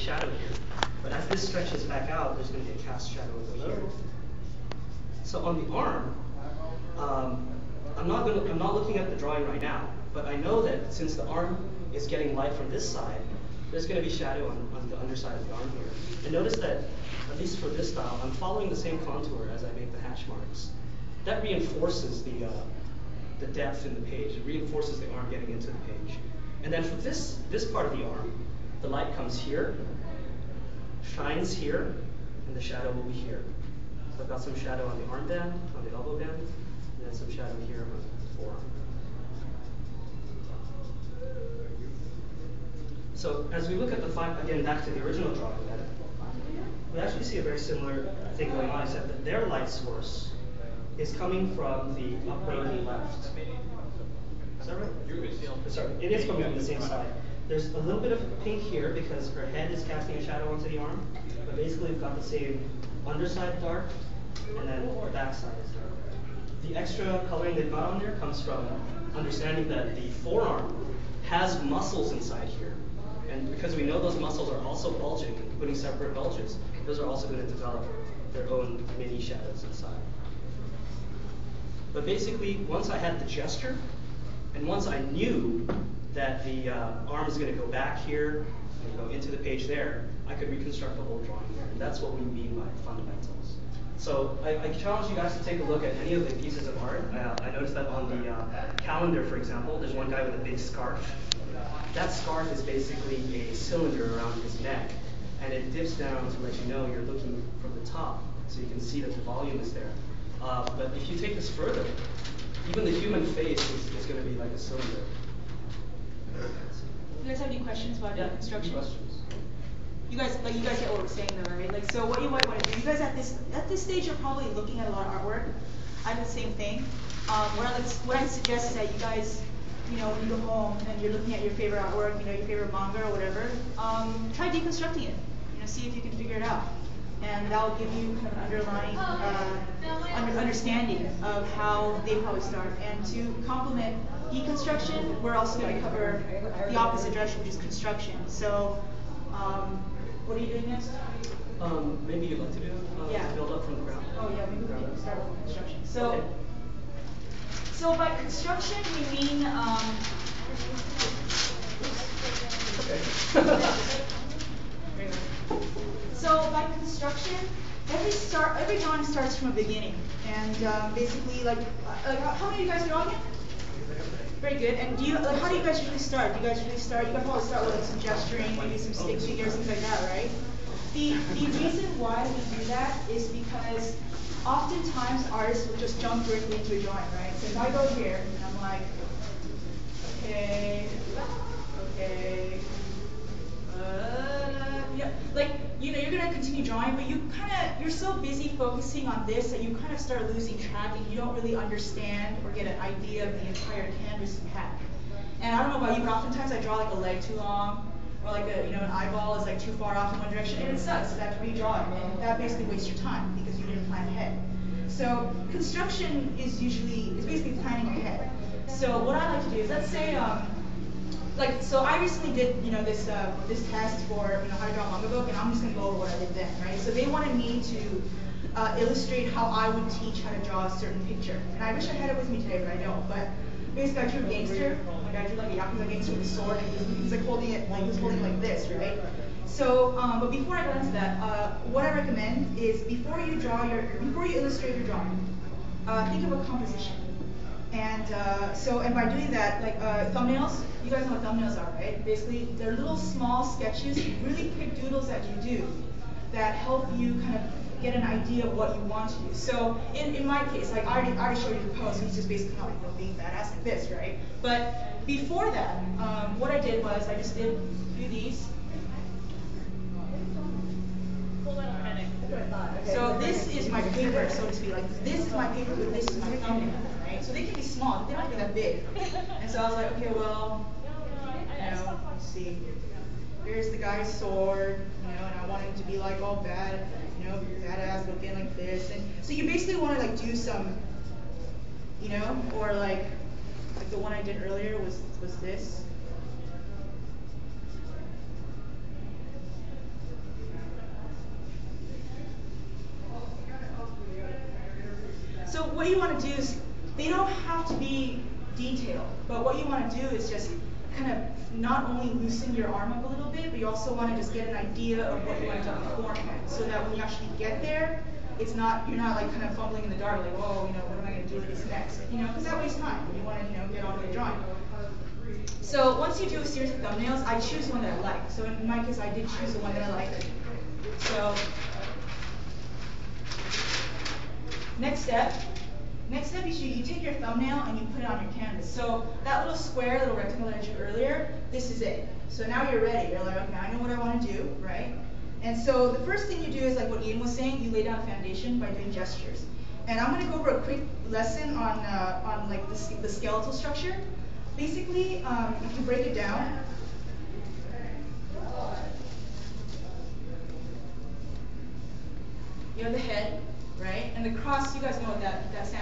shadow here. But as this stretches back out, there's going to be a cast shadow over here. So on the arm, I'm not looking at the drawing right now, but I know that since the arm is getting light from this side, there's going to be shadow on the underside of the arm here. And notice that, at least for this style, I'm following the same contour as I make the hatch marks. That reinforces the depth in the page. It reinforces the arm getting into the page. And then for this part of the arm, the light comes here, shines here, and the shadow will be here. So I've got some shadow on the arm band, on the elbow band, and then some shadow here on the forearm. So as we look at the again back to the original drawing, we actually see a very similar thing going on, except that their light source is coming from the upper left. Is that right? Sorry, it is coming from the same side. There's a little bit of pink here because her head is casting a shadow onto the arm, but basically we've got the same underside dark, and then the back side is dark. The extra coloring they've got on there comes from understanding that the forearm has muscles inside here. And because we know those muscles are also bulging and putting separate bulges, those are also going to develop their own mini shadows inside. But basically, once I had the gesture, and once I knew that the arm is going to go back here and go into the page there, I could reconstruct the whole drawing there. And that's what we mean by fundamentals. So I challenge you guys to take a look at any of the pieces of art. I noticed that on the calendar, for example, there's one guy with a big scarf. That scarf is basically a cylinder around his neck, and it dips down to let you know you're looking from the top, so you can see that the volume is there. But if you take this further, even the human face is going to be like a cylinder. You guys have any questions about construction? Questions. You guys get what we're saying though, right? Like, so what you might want to do, you guys at this stage you're probably looking at a lot of artwork. I do the same thing. What I suggest is that you guys, when you go home and you're looking at your favorite artwork, your favorite manga or whatever, try deconstructing it. See if you can figure it out. And that will give you kind of an underlying understanding of how they probably start. And to complement deconstruction, we're also going to cover the opposite direction, which is construction. So, what are you doing next? Maybe you'd like to do build up from the ground. Oh yeah, maybe we can start with construction. So, okay. So by construction we mean So by construction, every drawing starts from a beginning, and basically, how many of you guys are drawing it? Very good. And how do you guys usually start? You guys probably start with some gesturing, maybe some stick figures, things like that, right? The reason why we do that is because oftentimes artists will just jump directly into a drawing, right? So if I go here and I'm like, okay, you're gonna continue drawing, but you're so busy focusing on this that you kind of start losing track and you don't really understand or get an idea of the entire canvas you have. And I don't know about you, but oftentimes I draw like a leg too long, or like an eyeball is like too far off in one direction, and it sucks. I have to redraw it, and that basically wastes your time because you didn't plan ahead. So construction is basically planning ahead. So what I like to do is, let's say, so I recently did, this test for, how to draw a manga book, and I'm just gonna go over what I did then, right? So they wanted me to illustrate how I would teach how to draw a certain picture, and I wish I had it with me today, but I don't. But basically, I drew a gangster, I drew like a yakuza gangster with a sword, and he's like holding it, he was holding like this, right? So, but before I go into that, what I recommend is before you illustrate your drawing, think of a composition. And and by doing that, thumbnails, you guys know what thumbnails are, right? Basically, they're little small sketches, really quick doodles that you do that help you kind of get an idea of what you want to do. So in my case, I already showed you the pose, he's just basically being badass like this, right? But before that, what I did was I just did a few of these. So this is my paper, so to speak. This is my paper, but this is my thumbnail, right? So they can be small, they don't have to be that big. And so I was like, okay, well, let's see. Here's the guy's sword, and I want him to be like all bad, badass looking like this. And so you basically want to do some, or like the one I did earlier was this. what you want to do is, they don't have to be detailed, but what you want to do is just kind of not only loosen your arm up a little bit, but you also want to just get an idea of what you want to do beforehand, so that when you actually get there, it's not, you're not like kind of fumbling in the dark, like, oh, you know, what am I going to do with this next? You know, because that wastes time. You want to, you know, get on with the drawing. So once you do a series of thumbnails, I choose one that I like. So in my case, I did choose the one that I liked. So next step is you take your thumbnail and you put it on your canvas. So that little square, little rectangle that I drew earlier, this is it. So now you're ready. You're like, okay, I know what I want to do, right? And so the first thing you do is like what Ian was saying, you lay down a foundation by doing gestures. And I'm going to go over a quick lesson on like the skeletal structure. Basically, if you break it down, you have the head, right? And the cross, you guys know what that stands for.